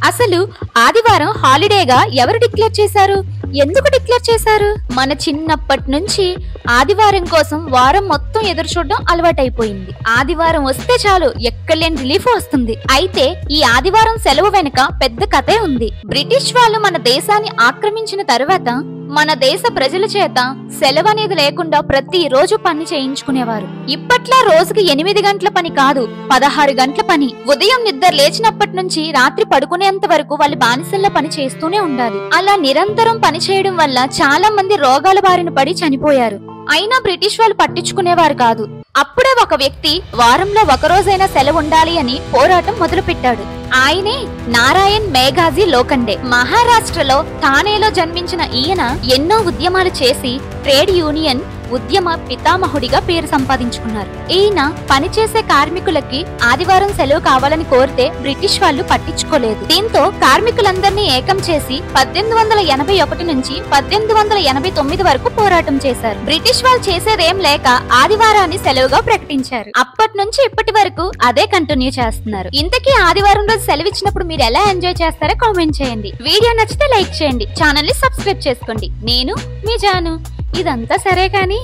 అసలు ఆదివారం హాలిడేగా ఎవరు డిక్లేర్ చేశారు? ఎందుకు డిక్లేర్ చేశారు? మన చిన్నప్పటి నుంచి ఆదివారం కోసం వారం మొత్తం ఎదురు చూడడం అలవాటైపోయింది. ఆదివారం వస్తే చాలు ఎక్కలేని రిలీఫ్ వస్తుంది. అయితే ఈ ఆదివారం సెలవు వెనుక పెద్ద కథే ఉంది. బ్రిటిష్ వాళ్ళు మన దేశాన్ని ఆక్రమించిన తరువాత మన దేశ ప్రజల చేత సెలవు అనేది లేకుండా ప్రతి రోజు పని చేయించుకునేవారు. ఇప్పట్లా రోజుకి 8 గంటల పని కాదు, 16 గంటల పని. ఉదయం నిద్ర లేచినప్పటి నుంచి రాత్రి పడుకునేంత వరకు వాళ్ళు బానిసల్లో పని చేస్తూనే ఉండాలి. అలా నిరంతరం పని చేయడం వల్ల చాలా మంది రోగాల బారిన పడి చనిపోయారు. అయినా బ్రిటిష్ వాళ్ళు పట్టించుకునేవారు కాదు. అప్పుడే ఒక వ్యక్తి వారంలో ఒకరోజైనా సెలవు ఉండాలి అని పోరాటం మొదలు పెట్టాడు. ఆయనే నారాయణ్ మేఘాజీ లోఖండే. మహారాష్ట్రలో థానేలో జన్మించిన ఈయన ఎన్నో ఉద్యమాలు చేసి ట్రేడ్ యూనియన్ ఉద్యమ పితామహుడిగా పేరు సంపాదించుకున్నారు. ఈయన పనిచేసే కార్మికులకి ఆదివారం సెలవు కావాలని కోరితే బ్రిటిష్ వాళ్ళు పట్టించుకోలేదు. దీంతో కార్మికులందరినీ ఏకం చేసి 1881 నుంచి 1889 వరకు పోరాటం చేశారు. బ్రిటిష్ వాళ్ళు చేసేదేం లేక ఆదివారాన్ని సెలవుగా ప్రకటించారు. అప్పటి నుంచి ఇప్పటి వరకు అదే కంటిన్యూ చేస్తున్నారు. ఇంతకీ ఆదివారం రోజు సెలవు ఇచ్చినప్పుడు మీరు ఎలా ఎంజాయ్ చేస్తారో కామెంట్ చేయండి. వీడియో నచ్చితే లైక్ చేయండి, ఛానల్ ని సబ్స్క్రైబ్ చేసుకోండి. నేను మీ జాను. ఇదంతా సరే కానీ